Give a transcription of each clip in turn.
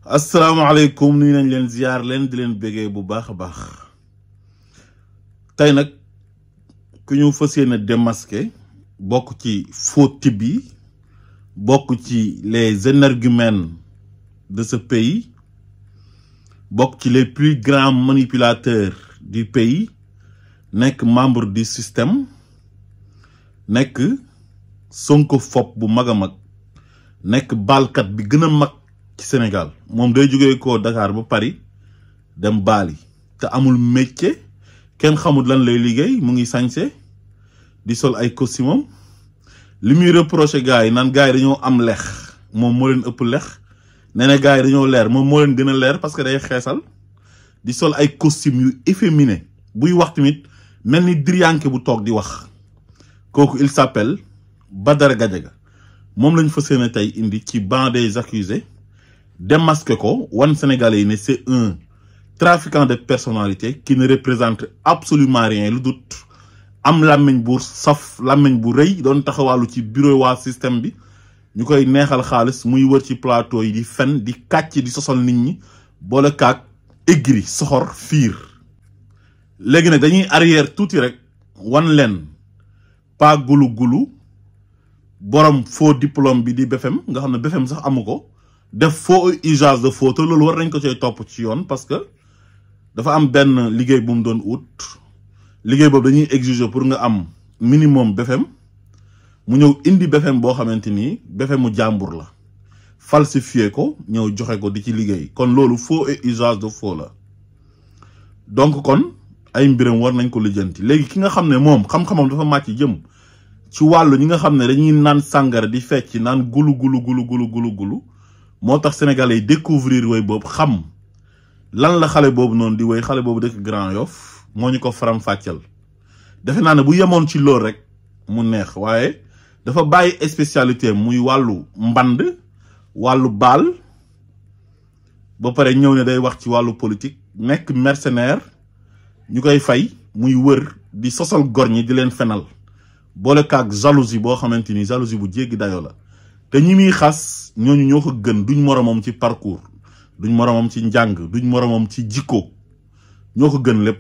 asalaamaaleykum nuyu nañ leen ziar leen di leen bégee bu baax a baax tey nag ku ñu fas yéene démasquer bokk ci faux types yi bokk ci les énergumènes de ce pays bokk ci les plus grands manipulateurs du pays nekk membre du système nekk sonkophobe bu mag a mag nekk baalkat bi gën a mag ci Sénégal moom day jógee ko Dakar ba Paris dem Bali te amul métier kenn xamul lan lay liggéey mu ngi sañse di sol ay costume li muy reproché gars yi naan gars yi dañoo am lex moom moo leen ëpp lex nee na gars yi dañoo leer moom moo leen gën a leer parce que day xeesal di sol ay costume yu efféminé buy wax tamit mel ni diryanke bu toog di wax kooku il s'appelle Badara Gadiaga moom lañ fas yéene tey indi ci banc des accusés démasqué ko wan Sénégalais yi ne c'est un trafiquant de personnalité qui ne représente absolument rien lu dut am làmmiñ bu saf làmmiñ bu rëy doon taxawaalu ci bureau waa système bi ñu koy neexal xaalis muy wër ci plateau yi di fen di kàcc di sosal nit ñi boole kaak aigri soxor fiir léegi nag dañuy arrière tuuti rek wan leen pas gulu gulu borom faux diplôme bi di BFM nga xam ne BFM sax amu ko def faux usage de faux te loolu war nañ ko cay topp ci yoon parce que dafa am benn liggéey bu mu doon ut liggéey boobu dañuy exiger pour nga am minimum BFM mu ñëw indi BFM boo xamante ni BFM mu jàmbur la falsifié ko ñëw joxe ko di ci liggéey kon loolu faux et usage de faux la donc kon ay mbiram war nañ ko lijjanti léegi ki nga xam ne moom xam-xamam dafa màcc jëm ci wàllu ñi nga xam ne dañuy naan sàngara di fecc naan gulu gulu moo tax sénégalais yi découvrir woy boobu xam lan la xale boobu noonu di woy xale boobu dëkk Grand Yoff moo ñu ko faram fàcceel defe naa ne bu yemoon ci loolu rek mu neex waaye dafa bàyyi spécialité muy wàllu mband wàllu baal ba pare ñëw ne day wax ci wàllu politique nekk mercenaire ñu koy fay muy wër di sosal gor ñi di leen fenal boole kaak jalousie boo xamante ni jalousie bu jéggi dayoo la te ñi muy xas ñooñu ñoo ko gën duñ moromam ci parcours duñ moromam ci njàng duñ moromam ci jikko ñoo ko gën lépp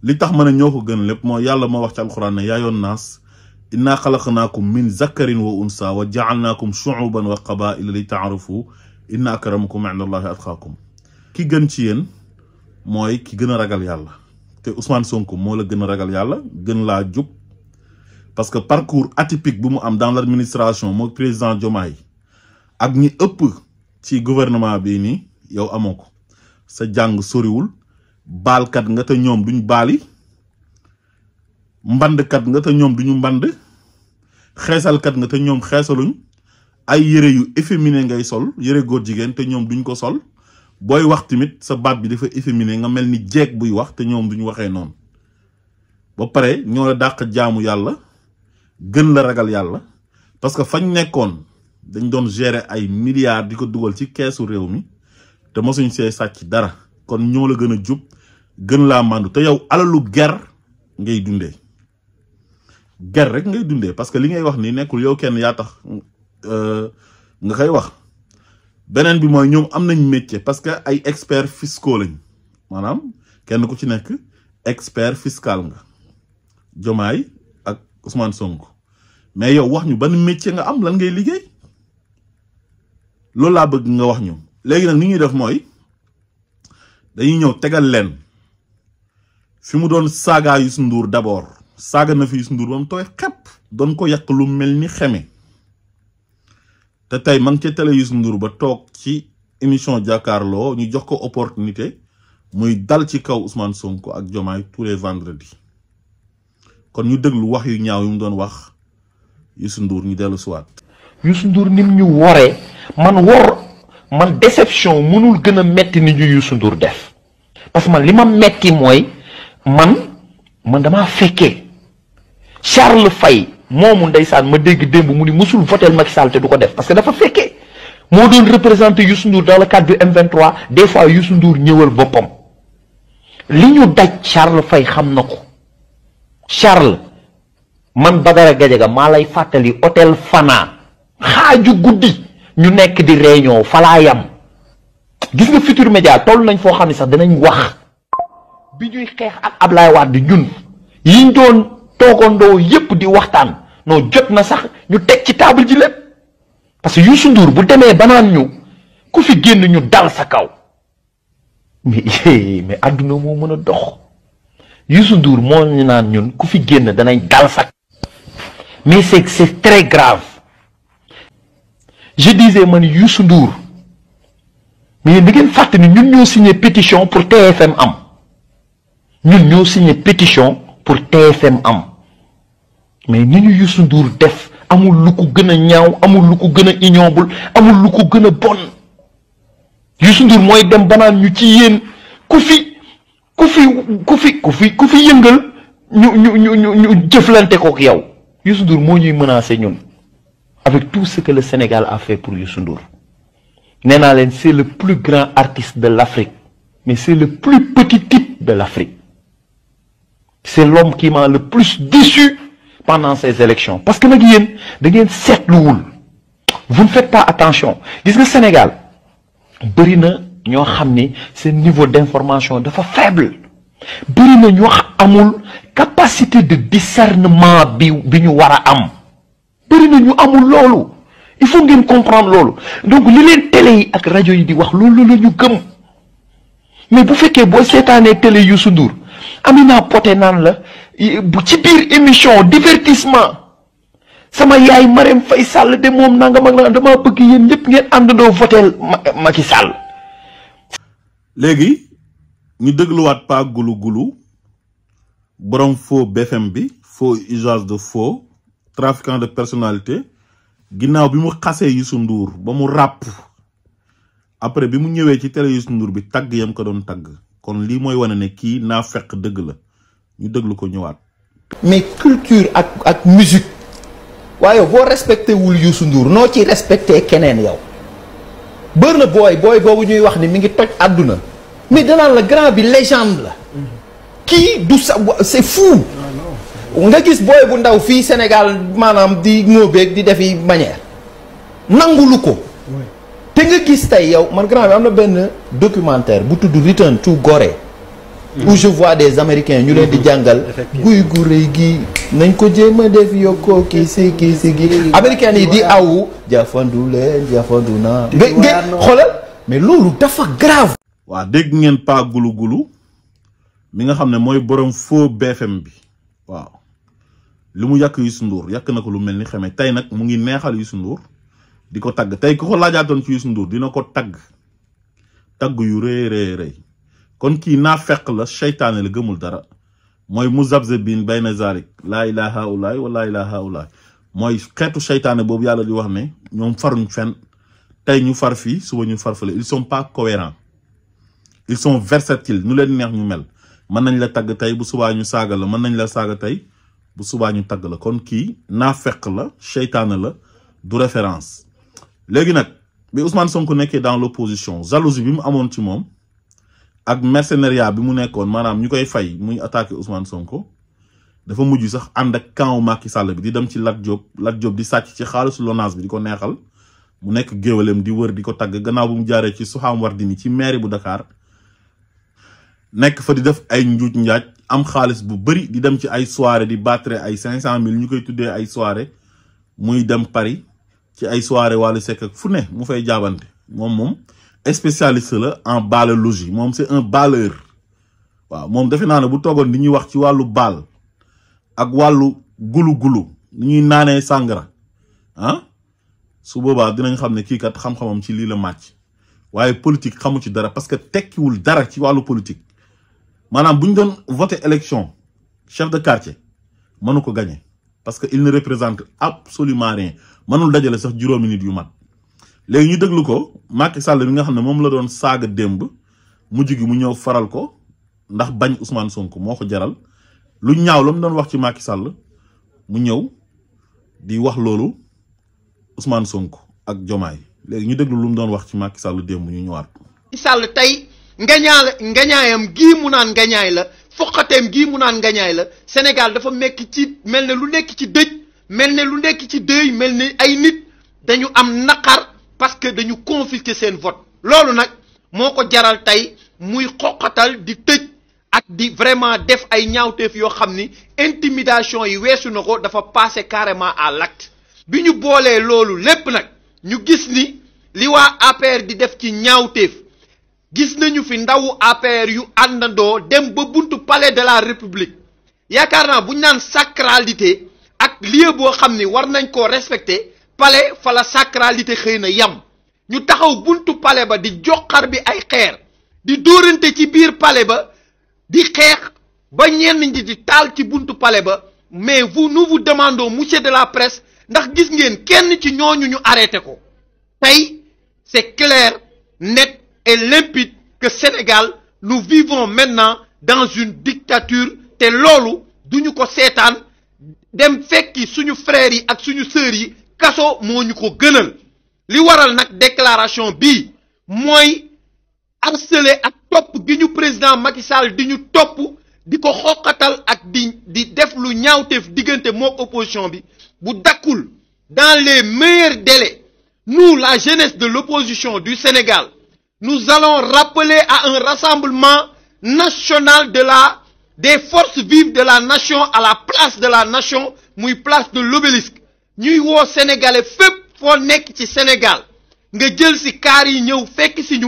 li tax ma ne ñoo ko gën lépp moo yàlla moo wax ci alxuraan ne yaa yoon naas inna xalaqnaakum min zakarin wa unsa wa jaalnaakum shuuban wa qabaila li taarafu inna akramakum inda allahi atqaakum ki gën ci yéen mooy ki gën a ragal yàlla te Ousmane Sonko moo la gën a ragal yàlla gën laa jub parce que parcours atypique bu mu am dans l'administration moo président Diomaye ak ñi ëpp ci gouvernement bi nii yow amoo ko sa jàng soriwul baalkat nga te ñoom duñ baali mbandkat nga te ñoom duñu mband xeesalkat nga te ñoom xeesaluñ ay yëre yu efféminé ngay sol yëre góor jigéen te ñoom duñ ko sol booy wax tamit sa baat bi dafa efféminé nga mel ni jeeg buy wax te ñoom duñ waxee noonu ba pare ñoo la dàq jaamu yàlla gën la ragal yàlla parce que fañ nekkoon dañ doon gérer ay milliards di ko dugal ci keesu réew mi te mosuñ see sàcc dara kon ñoo la gën a jub gën laa màndu te yow alalu ger ngay dundee ger rek ngay dundee parce que li ngay wax ni nekkul yow kenn yaa tax nga koy wax beneen bi mooy ñoom am nañ métier parce que ay experts fiscaux lañ maanaam kenn ku ci nekk expert fiscal nga Diomaye ak Ousmane Sonko mais yow wax ñu ban métier nga am lan ngay liggéey loolu laa bëgg nga wax ñu léegi nag ni ñuy def mooy dañuy ñëw tegal leen fi mu doon saagaa Youssou Ndour d'abord saaga na fi Youssou Ndour ba mu tooy xepp doon ko yàq lu mel ni xeme te tey ma ngi ca télé Youssou Ndour ba toog ci émission jàkkaarloo ñu jox ko opportunité muy dal ci kaw Ousmane Sonko ak Diomaye tous les vendredis kon ñu déglu wax yu ñaaw yu mu doon wax Youssou Ndour ñu dellu siwaat Youssou Ndour nim ñu woree man déception mënul gën a metti ni ñu Youssou Ndour def parce que man li ma metti mooy man damaa fekkee Charles Faye moomu ndeysaan ma dégg démb mu ni musul votel Macky Sall te du ko def parce que dafa fekkee moo doon représenter Youssou Ndour dans le cadre du M23 des fois Youssou Ndour ñëwal boppam li ñu daj Charles Faye xam na ko Charles man Badara Gadiaga maa lay fàttali hôtel Fana xaaju guddi ñu nekk di réunion falaa yam gis nga Futurs Médias toll nañ foo xam ne sax danañ wax bi ñuy xeex ak Ablaye Wade ñun yiñ doon toogandoo yépp di waxtaan non jot na sax ñu teg ci table ji lépp parce que Youssou Ndour bu demee banaan ñu ku fi génn ñu dal sa kaw mais àdduna moo mën a dox Youssou Ndour moo ñu naan ñun ku fi génn danañ dal sa kaw mais c'est très grave. Je disais man Youssou Ndour mais da ngeen fàtte ni ñun ñoo signé pétition pour TFM am ñun ñoo signé pétition pour TFM am mais ni ñu Youssou Ndour def amul lu ko gën a ñaaw amul lu ko gën a ignoble amul lu ko gën a bon Youssou Ndour mooy dem banaan ñu ci yéen ku fi yëngal ñu jëflante kook yow Youssou Ndour moo ñuy menacé ñun avec tout ce que le Sénégal a fait pour Youssou Ndour nee naa leen c'est le plus grand artiste de l'Afrique mais c'est le plus petit type de l'Afrique c'est l'homme qui m'a le plus déçu pendant ces élections parce que nag yéen da ngeen seetluwul vous ne faites pas attention gis nga Sénégal bëri na ñoo xam ni seen niveau d'information dafa faible bëri na ñoo amul capacité de discernement bi ñu war a am bëri na ñu amul loolu il faut ngeen comprendre loolu donc li leen télé yi ak rajo yi di wax loolu la ñu gëm mais bu fekkee boo seetaanee télé Youssou Ndour Amina Poté naan la bu ci biir émission divertissement sama yaay Marème Faye Sall de moom nanga mag la dama bëgg yéen ñëpp ngeen àndandoo votel Macky Sall. léegi ñu dégluwaat Pa Gulu Gulu borom faux BFM bi faux usage de faux trafiquant de personnalité ginnaaw bi mu xasee Youssou Ndour ba mu ràpp après bi mu ñëwee ci télé Youssou Ndour bi tagg yam ko doon tagg kon lii mooy wane ne kii naa fekk dëgg la ñu déglu ko ñëwaat. mais culture ak musique waaye boo respecté wul Youssou Ndour noo ci respecté keneen yow bër na booy boobu ñuy wax ni mi ngi toj àdduna mais danaan la grand bi légende la kii du sa c'est fou nga gis booy bu ndaw fii Sénégal maanaam di ngóobeeg di defi manière nangulu ko te nga gis tey yow man grand bi am na benn documentaire bu tudd Return to Gorée où je vois des Américains ñu leen di jàngal guy gu rëy gi nañ ko jéem a def yokkoo kii si gi Américains yi di awu jafandu leen jafandu naa nga xoolal mais loolu dafa grave. waa dégg ngeen Pa Gulu Gulu mi nga xam ne mooy borom faux BFM bi waaw li mu yàq Youssou Ndour yàq na ko lu mel ni xamee tey nag mu ngi neexal Youssou Ndour di ko tagg tey ku ko laajaatoon ci Youssou Ndour dina ko tagg yu rëy kon kii naa fekk la seytaane la gëmul dara mooy muzabzabin bayna zalik laa ilaha ulaay wa laa ilaha ulaay mooy xeetu seytaane boobu yàlla di wax ne ñoom faruñ fenn tey ñu far fii suba ñu far fële ils sont pas cohérents ils sont versatiles nu leen neex ñu mel mën nañ la tagg tey bu subaa ñu saaga la mën nañ la saaga tey bu subaa ñu tagg la kon kii naa fekk la seytaane la du référence léegi nag bi Ousmane Sonko nekkee dans l'opposition jalousie bi mu amoon ci moom ak mercenariat bi mu nekkoon maanaam ñu koy fay muy attaqué Ousmane Sonko dafa mujj sax ànd ak camp Macky Sall bi di dem ci Lat Diop di sàcc ci xaalisu LONASE bi di ko neexal mu nekk géwalem di wër di ko tagg gannaaw bu mu jaaree ci Soham Wardini ci mairie bu Dakar nekk fa di def ay njuuj njaaj am xaalis bu bëri di dem ci ay soirée di battre ay 500 000 ñu koy tuddee ay soirée muy dem Paris ci ay soirée Wally Seck ak fu ne mu fay jaabante moom spécialiste la en ballologie moom c'est un balleur waaw moom defe naa ne bu toogoon di ñuy wax ci wàllu baal ak wàllu gulu ni ñuy naanee sàngara su boobaa dinañ xam ne kii kat xam-xamam ci lii la màcc waaye politique xamu ci dara parce que tekkiwul dara ci wàllu politique maanaam bu ñu doon voté élection chef de quartier mënu ko gagné parce que il ne représente absolument rien mënul dajale sax juróomi nit yu mat léegi ñu déglu ko Macky Sall bi nga xam ne moom la doon saaga démb mujj gi mu ñëw faral ko ndax bañ Ousmane Sonko moo ko jaral lu ñaaw la mu doon wax ci Macky Sall mu ñëw di wax loolu Ousmane Sonko ak Diomaye léegi ñu déglu lu mu doon wax ci Macky Sall démb ñu ñëwaat. Macky Sall tey ngañaayam gii mu naan ngañaay la foqateem gii mu naan ngañaay la Sénégal dafa mekk ci mel ne lu nekk ci dëj mel ne lu nekk ci dëj mel ne ay nit dañu am naqar parce que dañu confisquer seen vote loolu nag moo ko jaral tey muy xoqatal di tëj ak di vraiment def ay ñaawteef yoo xam ni intimidation yi weesu na ko dafa passé carrément à l'acte bi ñu boolee loolu lépp nag ñu gis ni li waa APR di def ci ñaawteef gis nañu fi ndawu APR yu àndandoo dem ba buntu palais de la République yaakaar naa bu ñu naan sacralité ak lieu boo xam ni war nañ koo respecter palais fa la sacralité xëy na yam ñu taxaw buntu palais ba di joxar bi ay xeer di dóorante ci biir palais ba di xeex ba ñenn ñi di taal ci buntu palais ba mais nous vous demandons monsieur de la presse ndax gis ngeen kenn ci ñooñu ñu arrêté ko tey c'est clair net et limpide que Sénégal nous vivons maintenant dans une dictature te loolu duñu ko seetaan dem fekki suñu frères yi ak suñu sœurs yi kaso moo ñu ko gënal li waral nag déclaration bii mooy harceler ak topp gi ñu président Macky Sall di ñu topp di ko xoqatal ak di def lu ñaawteef diggante mook opposition bi bu dakkul dans les meilleurs délais nous la jeunesse de l'opposition du Sénégal nous allons rappeler à un rassemblement national des forces vives de la nation à la place de la nation muy place de l'obélisque ñuy woo sénégalais fépp foo nekk ci Sénégal nga jël ci kaar yi ñëw fekk ci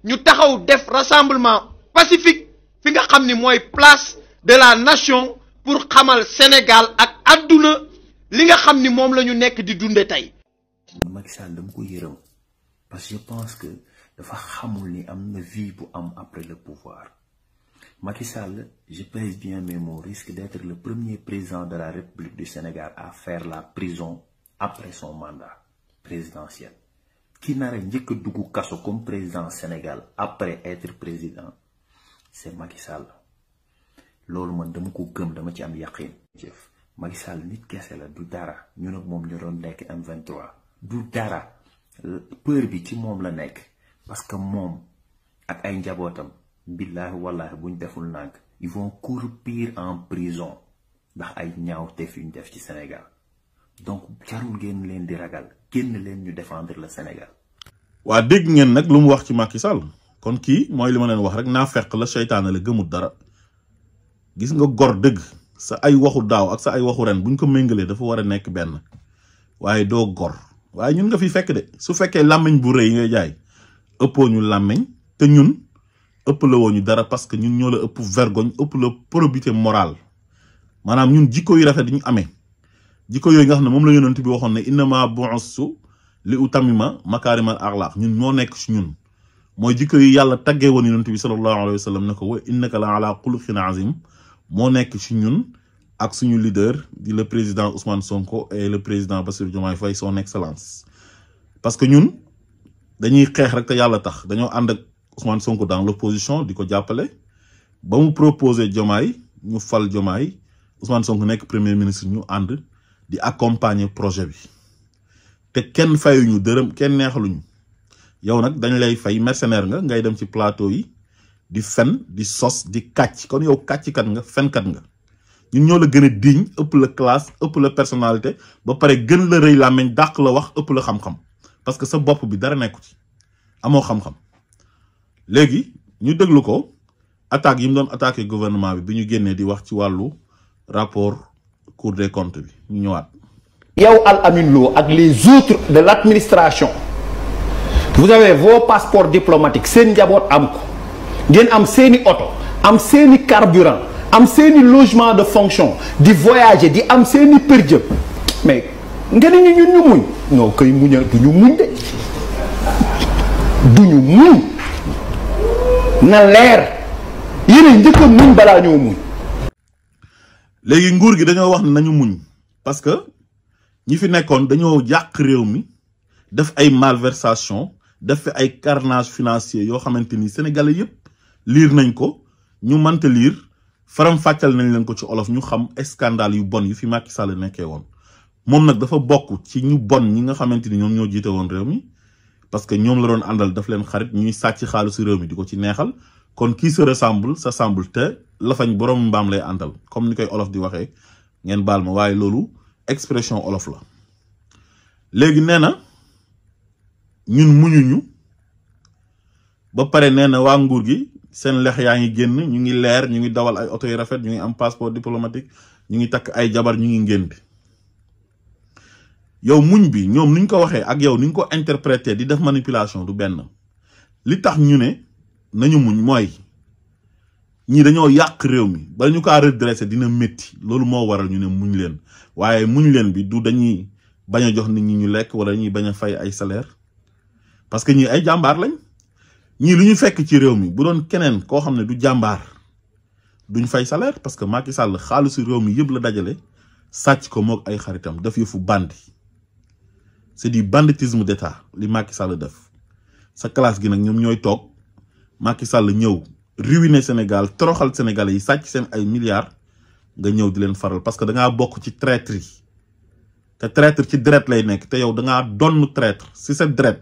ñu taxaw def rassemblement pacifique fi nga xam ni mooy place de la nation pour xamal Sénégal ak àdduna li nga xam ni moom la ñu nekk di dunde tey. Macky Sall dama ko yërëm parce que je pense que dafa xamul ni am na vie bu am après le pouvoir Macky Sall, je pèse bien mes mots, risque d'être le premier président de la République du Sénégal à faire la prison après son mandat présidentiel. Qui n'a rien que dugg kaso comme président Sénégal après être président, c'est Macky Sall. Loolu man dama ko gëm dama ci am yaqin. Jëf Macky Sall nit kese la du dara ñun ak moom ñu doon nekk M23 du dara peur bi ci moom la nekk parce que moom ak ay njabootam billahi wallahi buñ deful nànk ils vont croupir en prison ndax ay ñaawteef yu ñu def ci Sénégal donc jarul ngeen leen di ragal génn leen ñu défendre le Sénégal. waa dégg ngeen nag lu mu wax ci Macky Sall kon kii mooy li ma leen wax rek naa fekk la seytaane la gëmul dara gis nga gor dëgg sa ay waxu daaw ak sa ay waxu ren buñ ko méngalee dafa war a nekk benn waaye doo gor waaye ñun nga fi fekk de su fekkee làmmiñ bu rëy ngay jaay ëppoo ñu làmmiñ te ñun ëpp la woo ñu dara parce que ñun ñoo la ëpp vergogne ëpp la probité morale maanaam ñun jikko yu rafet yi ñu amee jikko yooyu nga xam ne moom la yonent bi waxoon ne innama bu'ustu li utammima makaarimal axlaaq ñun moo nekk ci ñun mooy jikko yi yàlla taggee woon yonent bi sallallahu alayhi wa sallam ne ko wa innaka la ala xuluqin azim moo nekk ci ñun ak suñu leader di le président Ousmane Sonko et le président Bassirou Diomaye Faye son excellence parce que ñun dañuy xeex rek te yàlla tax dañoo ànd ak Ousmane Sonko dans l'opposition di ko jàppale ba mu proposé Diomaye ñu fal Diomaye Ousmane Sonko nekk premier ministre ñu ànd di accompagner projet bi te kenn fayuñu dërëm kenn neexaluñu yow nag dañ lay fay mercenaire nga ngay dem ci plateau yi di fen di sos di kàcc kon yow kàcckat nga fenkat nga ñun ñoo la gën a digne ëpp la classe ëpp la personnalité ba pare gën la rëy làmmiñ dàq la wax ëpp la xam-xam parce que sa bopp bi dara nekku ci amoo xam-xam léegi ñu déglu ko attaque yi mu doon attaqué gouvernement bi ñu génnee di wax ci wàllu rapport Cour des comptes bi ñu ñëwaat. yow Al Amine Lo ak les autres de l'administration vous avez vos passeports diplomatiques seen njaboot am ko ngeen am seeni oto am seeni carburant am seeni logement de fonction di voyager di am seeni per diem mais ngeen ni ñun ñu muñ non koy muñal du ñu muñ de du ñu muñ na leer yéen njëkk a muñ balaa ñoo muñ. léegi nguur gi dañoo wax ne nañu muñ parce que ñi fi nekkoon dañoo yàq réew mi def ay malversation def fi ay carnage financier yoo xamante ni sénégalais yépp liir nañ ko ñu mënta liir faram fàccal nañ leen ko ci olof ñu xam scandale yu bon yu fi Macky Sall nekkee woon moom nag dafa bokk ci ñu bon ñi nga xamante ni ñoom ñoo jiite woon réew mi parce que ñoom la doon àndal daf leen xarit ñuy sàcc xaalisu réew mi di ko ci neexal kon kii se ressemble s'assemble te lafañ borom mbaam lay àndal comme ni koy olof di waxee ngeen baal ma waaye loolu expression olof la léegi nee na ñun muñuñu ba pare nee na waa nguur gi seen lex yaa ngi génn ñu ngi leer ñu ngi dawal ay oto yu rafet ñu ngi am passeport diplomatique ñu ngi takk ay jabar ñu ngi ngénte yow muñ bi ñoom niñ ko waxee ak yow niñ ko interpréter di def manipulation du benn li tax ñu ne nañu muñ mooy ñii dañoo yàq réew mi ba ñu kaa redresser dina métti loolu moo waral ñu ne muñ leen waaye muñ leen bi du dañuy bañ a jox nit ñi ñu lekk wala dañuy bañ a fay ay salaire parce que ñii ay jàmbaar lañ ñii lu ñu fekk ci réew mi bu doon keneen koo xam ne du jàmbaar duñ fay salaire parce que Macky Sall xaalisu réew mi yëpp la dajale sàcc ko moog ay xaritam def yëfu bandi c'est du banditisme d'état li Macky Sall def sa classe gi nag ñoom ñooy toog Macky Sall ñëw ruiner Sénégal toroxal Sénégalais yi sàcc seen ay milliards nga ñëw di leen faral parce que da ngaa bokk ci traître yi te traître ci deret lay nekk te yow da ngaa donn traître si sa deret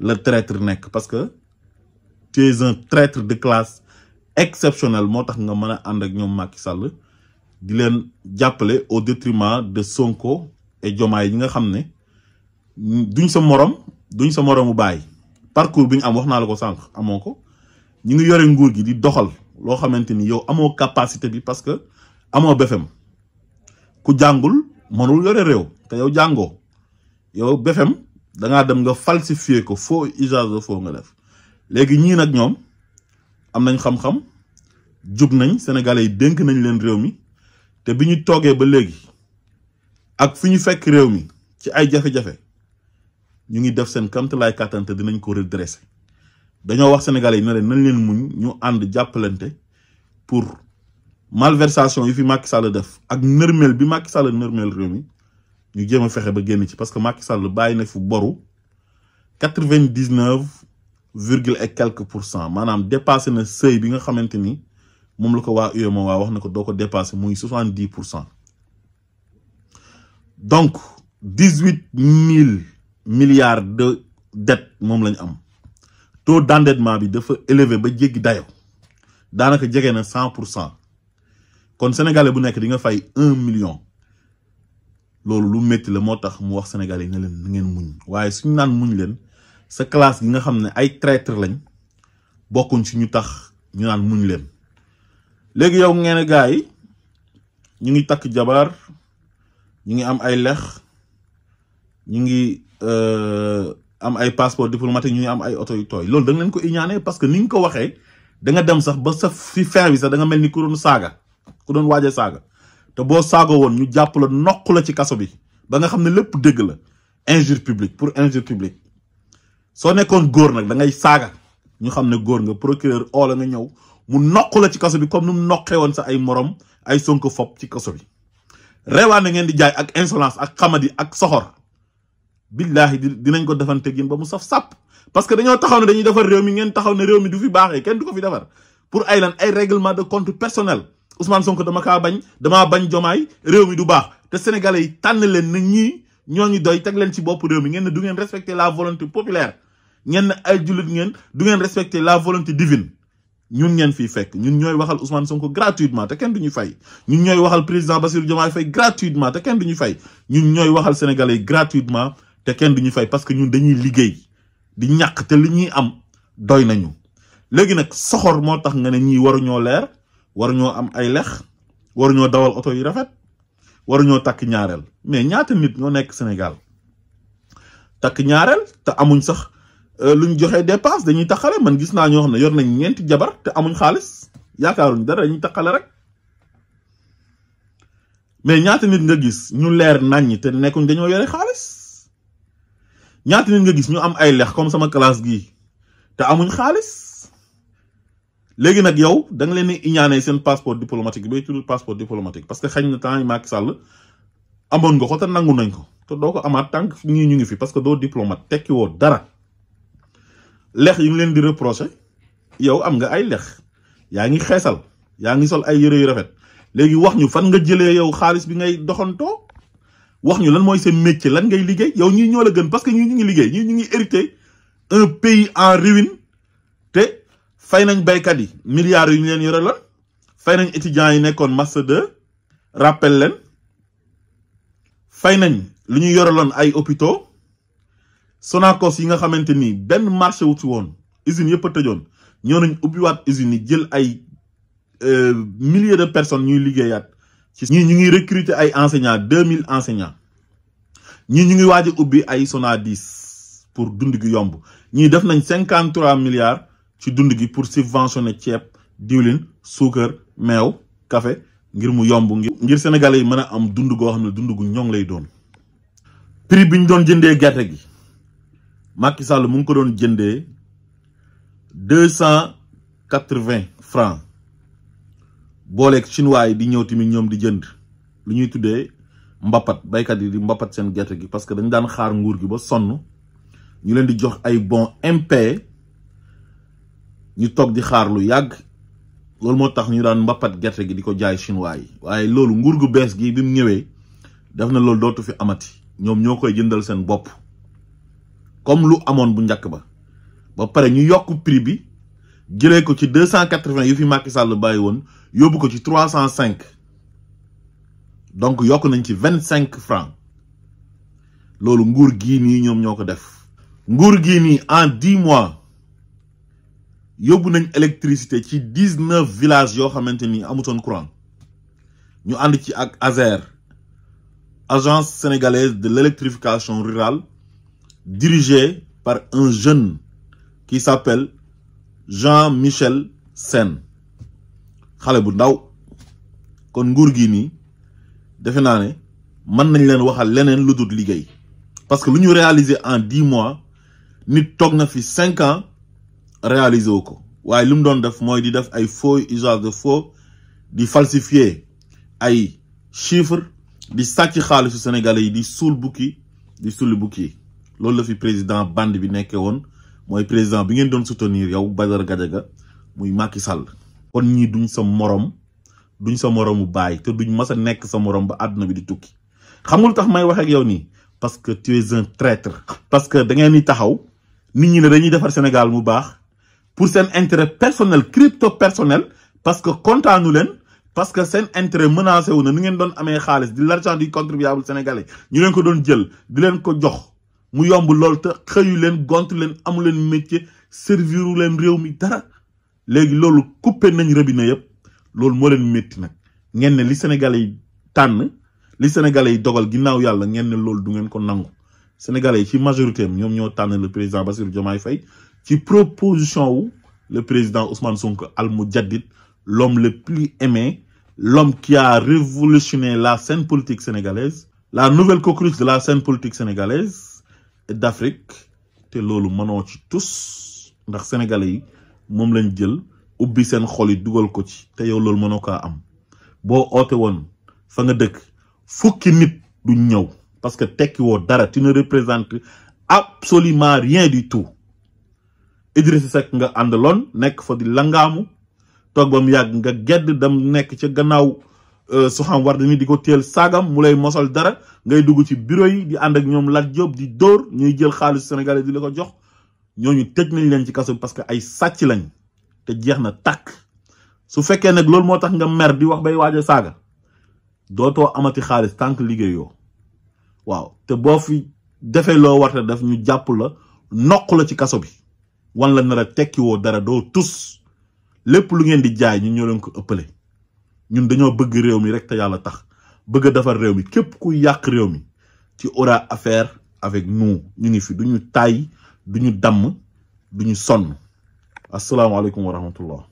la traître nekk parce que tu es un traître de classe exceptionnel moo tax nga mën a ànd ak ñoom Macky Sall di leen jàppale au détriment de Sonko et Diomaye yi nga xam ne duñ sa moromu baay parcours bi ñu am wax naa la ko sànq amoo ko ñu ngi yore nguur gi di doxal loo xamante ni yow amoo capacité bi parce que amoo BFM ku jàngul mënul yore réew te yow jàngoo yow BFM da ngaa dem nga falsifier ko faux usage de faux nga def léegi ñii nag ñoom am nañ xam-xam jub nañ sénégalais yi dénk nañ leen réew mi te bi ñu toogee ba léegi ak fi ñu fekk réew mi ci ay jafe-jafe ñu ngi def seen kamtalaay kàttan te dinañ ko redresser dañoo wax sénégalais yi ne leen nañ leen muñ ñu ànd jàppalante pour malversation yi fi Macky Sall def ak nërmeel bi Macky Sall nërmeel réew mi ñu jéem a fexe ba génn ci parce que Macky Sall bàyyi na fu boru 99 virgule et quelques %, maanaam dépassé na seuil bi nga xamante ni moom la ko waa UEMOA wax na ko doo ko dépassé muy 70%. donc 18 000 milliards de dette moom lañ am taux d'endettement bi dafa élevé ba jéggi dayo daanaka jege na 100%. kon sénégalais bu nekk di nga fay 1 million loolu lu métti la moo tax mu wax sénégalais yi ne leen na ngeen muñ waaye suñu naan muñ leen sa classe gi nga xam ne ay traître lañ bokkuñ ci ñu tax ñu naan muñ leen. léegi yow ngeen gars yi ñu ngi takk jabar ñu ngi am ay lex ñu ngi am ay passeport diplomatique ñu ngi am ay oto yu tooy loolu da nga leen ko iñaane parce que ni nga ko waxee da nga dem sax ba sa fi fin bi sax da nga mel ni ku doon saaga ku doon waaje saaga te boo saago woon ñu jàpp la noq la ci kaso bi ba nga xam ne lépp dëgg la injure publique pour injure publique soo nekkoon góor nag da ngay saaga ñu xam ne góor nga procureur oo la nga ñëw mu noq la ci kaso bi comme ni mu noqee woon sa ay morom ay Sonko fop ci kaso bi reewaan na ngeen di jaay ak insolence ak xamadi ak soxor billahi dinañ ko defante gin ba mu saf sàpp parce que dañoo taxaw ne dañuy defar réew mi ngeen taxaw ne réew mi du fi baaxee kenn du ko fi defar pour ay lan ay règlement de compte personnel Ousmane Sonko damaa bañ Diomaye réew mi du baax te sénégalais yi tànn leen na ñii ñooñu doy teg leen ci bopp réew mi ngeen ne du ngeen respecter la volonté populaire ngeen ne ay jullit ngeen du ngeen respecter la volonté divine ñun ngeen fii fekk ñun ñooy waxal Ousmane Sonko gratuitement te kenn du ñu fay ñun ñooy waxal président Bassirou Diomaye Faye gratuitement te kenn du ñu fay ñun ñooy waxal sénégalais yi gratuitement te kenn du ñu fay parce que ñun dañuy liggéey di ñàkk te li ñuy am doy nañu. léegi nag soxor moo tax nga ne ñii waruñoo leer waruñoo am ay lex waruñoo dawal oto yi rafet waruñoo takk ñaareel mais ñaata nit ñoo nekk Sénégal takk ñaareel te amuñ sax luñ joxe dépense dañuy taxale man gis naa ñoo xam ne yor nañ ñeenti jabar te amuñ xaalis yaakaaruñ dara dañuy taxale rek mais ñaata nit nga gis ñu leer naññ te nekkuñ dañoo yore xaalis ñaata nit nga gis ñu am ay lex comme sama classe gii te amuñ xaalis léegi nag yow da nga leen di iñaane seen passeport diplomatique bay tudd passeport diplomatique parce que xañ na temps yi Macky Sall amoon nga ko te nangu nañ ko te doo ko amaat tànk ñii ñu ngi fi parce que doo diplomate tekki woo dara lex yi ngi leen di reprocher yow am nga ay lex yaa ngi xeesal yaa ngi sol ay yëre yu rafet léegi wax ñu fan nga jëlee yow xaalis bi ngay doxantoo wax ñu lan mooy seen métier lan ngay liggéey yow ñii ñoo la gën parce que ñii ñu ngi liggéey ñii ñu ngi hérité un pays en ruine te fay nañ baykat yi milliards yu ñu leen yore loon fay nañ étudiants yi nekkoon master 2 rappel leen fay nañ lu ñu yore loon ay hôpitaux Sonacos yi nga xamante ni benn marché wu ci woon usines yëpp a tëjoon ñoo nañ ubbiwaat usines yi jël ay milliers de personnes ñuy liggéeyaat ci ñii ñu ngi recruter ay enseignants 2000 enseignants ñii ñu ngi waaj a ubbi ay Sonadis pour dund gi yomb ñii def nañ 53 milliards ci dund gi pour subventionner ceeb diwlin suukar meew café ngir mu yomb ngir sénégalais yi mën a am dund goo xam ne dund gu ñoŋ lay doon. prix bi ñu doon jëndee gerte gi Macky Sall mu ngi ko doon jëndee 280 francs booleeg chinois yi di ñëw tamit ñoom di jënd lu ñuy tuddee mbapat baykat yi di mbapat seen gerte gi parce que dañ daan xaar nguur gi ba sonn ñu leen di jox ay bons impayés ñu toog di xaar lu yàgg loolu moo tax ñu daan mbapat gerte gi di ko jaay chinois yi waaye loolu nguur gu bees gi bi mu ñëwee def na loolu dootu fi amati ñoom ñoo koy jëndal seen bopp comme lu amoon bu njëkk ba pare ñu yokk prix bi jëlee ko ci 280 yu fi Macky Sall bàyyi woon yóbbu ko ci 305 donc yokk nañ ci 25 francs loolu nguur gii nii ñoom ñoo ko def. nguur gii nii en 10 mois yóbbu nañ électricité ci 19 villages yoo xamante ni amutoon courant ñu ànd ci ak ASER agence sénégalaise de l'électrification rurale dirigée par un jeune qui s'appelle Jean-Michel Sène xale bu ndaw kon nguur gi nii defe naa ne mën nañ leen waxal leneen lu dul liggéey parce que lu ñu réaliser en 10 mois nit toog na fi 5 ans réaliser wu ko waaye lu mu doon def mooy di def ay faux usage de faux di falsifier ay chiffres di sàcc xaalisu sénégalais yi di suul bukki di sulli bukki loolu la fi président bande bi nekkee woon mooy président bi ngeen doon soutenir yow Badara Gadiaga muy Macky Sall. kon ñii duñ sa morom duñ sa moromu baay te duñ mas a nekk sa morom ba àdduna bi di tukki xam nga lu tax may wax ak yow nii parce que tu es un traître. parce que da ngeen di taxaw nit ñi ne dañuy defar Sénégal mu baax pour seen intérêt personnel crypto personnel parce que kontaanu leen parce que seen intérêt menacé wu na ni ngeen doon amee xaalis di l'argent du contribuable sénégalais ñu leen ko doon jël di leen ko jox mu yomb lool te xëyu leen gontu leen amu leen métier serviru leen réew mi dara léegi loolu coupé nañ robinet yëpp loolu moo leen métti nag ngeen ne li sénégalais yi tànn li sénégalais yi dogal ginnaaw yàlla ngeen ne loolu du ngeen ko nangu sénégalais yi ci majorité am ñoom ñoo tànn le président Bassirou Diomaye Faye ci proposition wu le président Ousmane Sonko Al Moudjadid l'homme le plus aimé l'homme qui a révolutionné la scène politique sénégalaise la nouvelle coqueluche de la scène politique sénégalaise et d'Afrique te loolu mënoo ci tous ndax sénégalais yi moom lañ jël ubbi seen xol yi dugal ko ci te yow loolu mënoo kaa am boo oote woon fa nga dëkk fukki nit du ñëw parce que tekki woo dara tu ne représentes absolument rien du tout Idrissa Seck nga àndaloon nekk fa di langaamu toog ba mu yàgg nga gedd dem nekk ca gannaaw Soham Wardini di ko teel saagam mu lay mosal dara ngay dugg ci bureau yi di ànd ak ñoom Lat Diop di dóor ñuy jël xaalis sénégalais di la ko jox ñooñu tëj nañ leen ci kaso parce que ay sàcc lañ te jeex na tàkk su fekkee nag loolu moo tax nga mer di wax bay waaj a saaga dootoo amati xaalis tant que liggéeyoo waaw te boo fi defee loo war a def ñu jàpp la noq la ci kaso bi wan la nar a tekki woo dara doo tus lépp lu ngeen di jaay ñun ñoo leen ko ëppale ñun dañoo bëgg réew mi rek te yàlla tax bëgg a defar réew mi képp ku yàq réew mi ci aura affaire avec nous ñu ngi fi duñu tàyyi duñu damm duñu sonn asalaamaaleykum wa rahmatullah